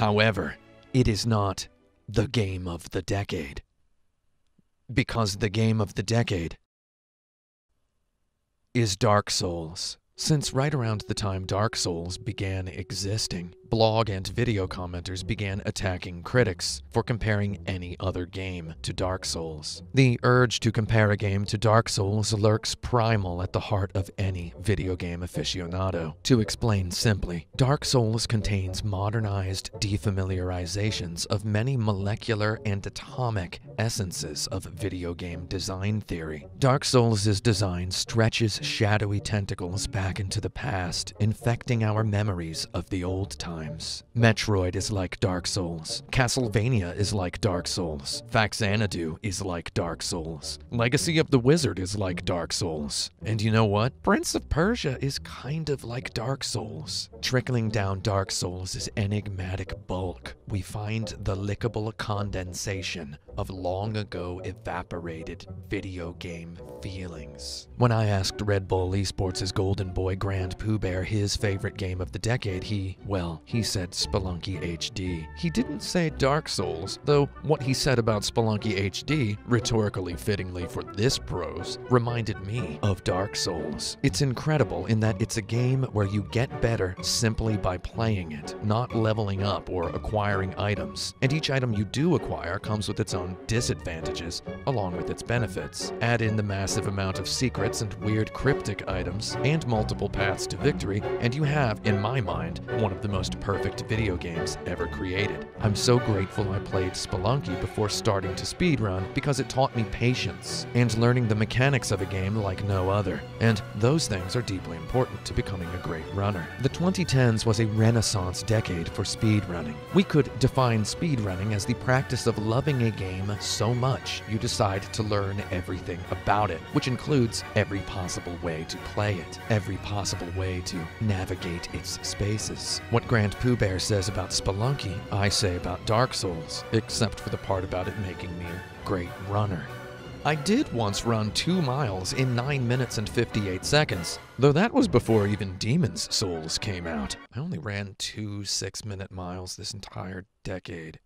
However, it is not the game of the decade. Because the game of the decade is Dark Souls. Since right around the time Dark Souls began existing, blog and video commenters began attacking critics for comparing any other game to Dark Souls. The urge to compare a game to Dark Souls lurks primal at the heart of any video game aficionado. To explain simply, Dark Souls contains modernized defamiliarizations of many molecular and atomic essences of video game design theory. Dark Souls' design stretches shadowy tentacles back into the past, infecting our memories of the old times. Metroid is like Dark Souls. Castlevania is like Dark Souls. Faxanadu is like Dark Souls. Legacy of the Wizard is like Dark Souls. And you know what? Prince of Persia is kind of like Dark Souls. Trickling down Dark Souls' enigmatic bulk, we find the lickable condensation of long ago evaporated video game feelings. When I asked Red Bull Esports' golden boy Grand Pooh Bear his favorite game of the decade, he said Spelunky HD. He didn't say Dark Souls, though what he said about Spelunky HD, rhetorically fittingly for this prose, reminded me of Dark Souls. It's incredible in that it's a game where you get better simply by playing it, not leveling up or acquiring items. And each item you do acquire comes with its own disadvantages, along with its benefits. Add in the massive amount of secrets and weird cryptic items, and multiple paths to victory, and you have, in my mind, one of the most perfect video games ever created. I'm so grateful I played Spelunky before starting to speedrun because it taught me patience and learning the mechanics of a game like no other, and those things are deeply important to becoming a great runner. The 2010s was a renaissance decade for speedrunning. We could define speedrunning as the practice of loving a game so much you decide to learn everything about it, which includes every possible way to play it, every possible way to navigate its spaces. What Grand Pooh Bear says about Spelunky, I say about Dark Souls, except for the part about it making me a great runner. I did once run 2 miles in 9 minutes and 58 seconds, though that was before even Demon's Souls came out. I only ran 2 6-minute miles this entire decade.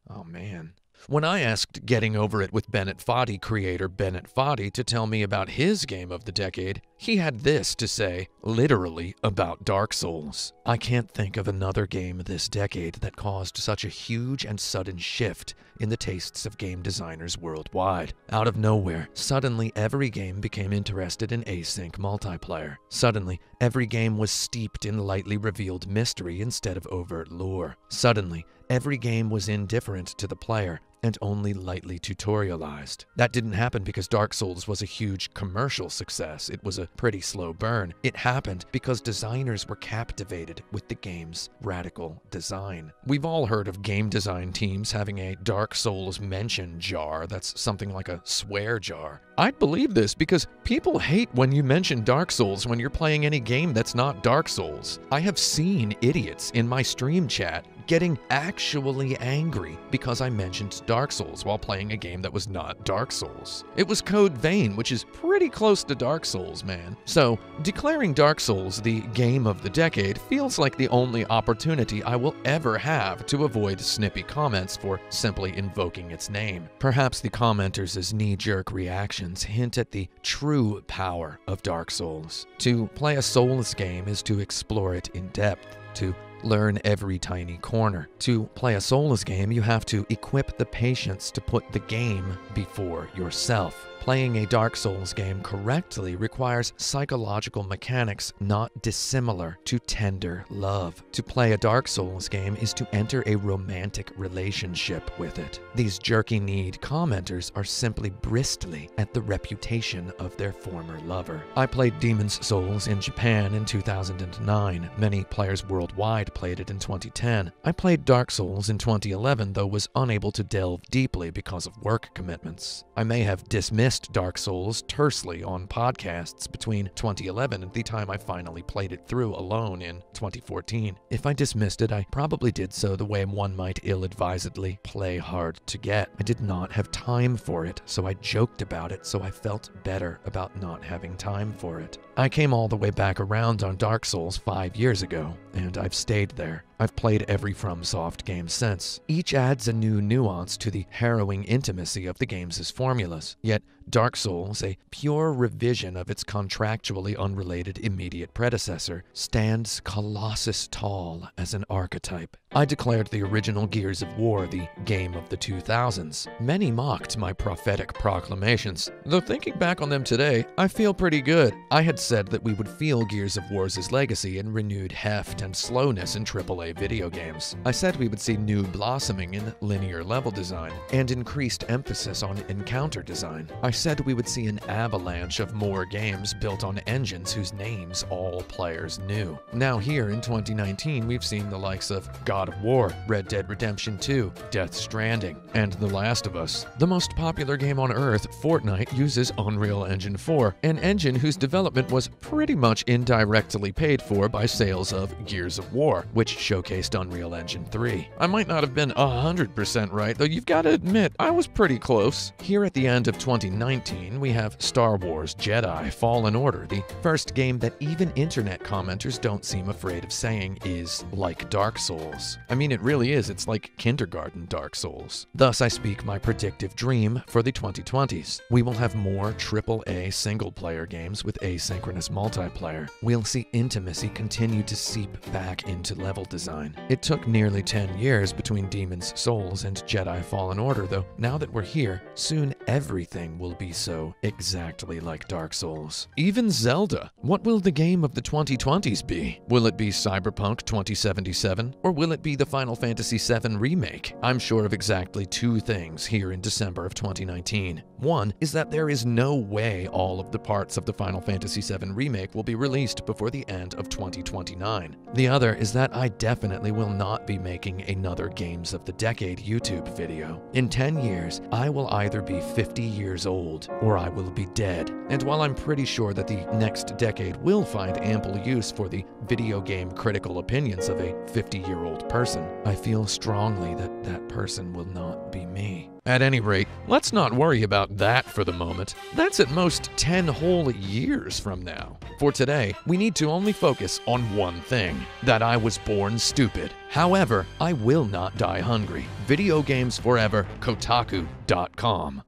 Oh man. When I asked Getting Over It with Bennett Foddy creator Bennett Foddy to tell me about his game of the decade, he had this to say, literally, about Dark Souls. I can't think of another game this decade that caused such a huge and sudden shift in the tastes of game designers worldwide. Out of nowhere, suddenly every game became interested in async multiplayer. Suddenly, every game was steeped in lightly revealed mystery instead of overt lore. Suddenly, every game was indifferent to the player and only lightly tutorialized. That didn't happen because Dark Souls was a huge commercial success. It was a pretty slow burn. It happened because designers were captivated with the game's radical design. We've all heard of game design teams having a Dark Souls mention jar that's something like a swear jar. I'd believe this because people hate when you mention Dark Souls when you're playing any game that's not Dark Souls. I have seen idiots in my stream chat getting actually angry because I mentioned Dark Souls while playing a game that was not Dark Souls. It was Code Vein, which is pretty close to Dark Souls, man. So, declaring Dark Souls the game of the decade feels like the only opportunity I will ever have to avoid snippy comments for simply invoking its name. Perhaps the commenters' knee-jerk reactions hint at the true power of Dark Souls. To play a Souls game is to explore it in depth, to learn every tiny corner. To play a Souls game, you have to equip the patience to put the game before yourself. Playing a Dark Souls game correctly requires psychological mechanics not dissimilar to tender love. To play a Dark Souls game is to enter a romantic relationship with it. These jerky-kneed commenters are simply bristly at the reputation of their former lover. I played Demon's Souls in Japan in 2009. Many players worldwide played it in 2010. I played Dark Souls in 2011, though was unable to delve deeply because of work commitments. I may have dismissed Dark Souls tersely on podcasts between 2011 and the time I finally played it through alone in 2014. If I dismissed it, I probably did so the way one might ill-advisedly play hard to get. I did not have time for it, so I joked about it, so I felt better about not having time for it. I came all the way back around on Dark Souls 5 years ago, and I've stayed there. I've played every FromSoft game since. Each adds a new nuance to the harrowing intimacy of the game's formulas, yet Dark Souls, a pure revision of its contractually unrelated immediate predecessor, stands colossus tall as an archetype. I declared the original Gears of War the game of the 2000s. Many mocked my prophetic proclamations, though thinking back on them today, I feel pretty good. I had said that we would feel Gears of War's legacy in renewed heft and slowness in AAA video games. I said we would see new blossoming in linear level design and increased emphasis on encounter design. I said we would see an avalanche of more games built on engines whose names all players knew. Now here in 2019, we've seen the likes of God of War, Red Dead Redemption 2, Death Stranding, and The Last of Us. The most popular game on Earth, Fortnite, uses Unreal Engine 4, an engine whose development was pretty much indirectly paid for by sales of Gears of War, which showcased Unreal Engine 3. I might not have been 100% right, though you've got to admit, I was pretty close. Here at the end of 2019, we have Star Wars Jedi Fallen Order, the first game that even internet commenters don't seem afraid of saying is like Dark Souls. I mean, it really is. It's like kindergarten Dark Souls. Thus, I speak my predictive dream for the 2020s. We will have more AAA single-player games with asynchronous multiplayer. We'll see intimacy continue to seep back into level design. It took nearly 10 years between Demon's Souls and Jedi Fallen Order, though now that we're here, soon everything will be so exactly like Dark Souls. Even Zelda. What will the game of the 2020s be? Will it be Cyberpunk 2077, or will it be the Final Fantasy VII Remake? I'm sure of exactly two things here in December of 2019. One is that there is no way all of the parts of the Final Fantasy VII Remake will be released before the end of 2029. The other is that I definitely will not be making another Games of the Decade YouTube video. In 10 years, I will either be 50 years old or I will be dead. And while I'm pretty sure that the next decade will find ample use for the video game critical opinions of a 50-year-old person, I feel strongly that that person will not be me. At any rate, let's not worry about that for the moment. That's at most 10 whole years from now. For today, we need to only focus on one thing, that I was born stupid. However, I will not die hungry. Video games forever, Kotaku.com.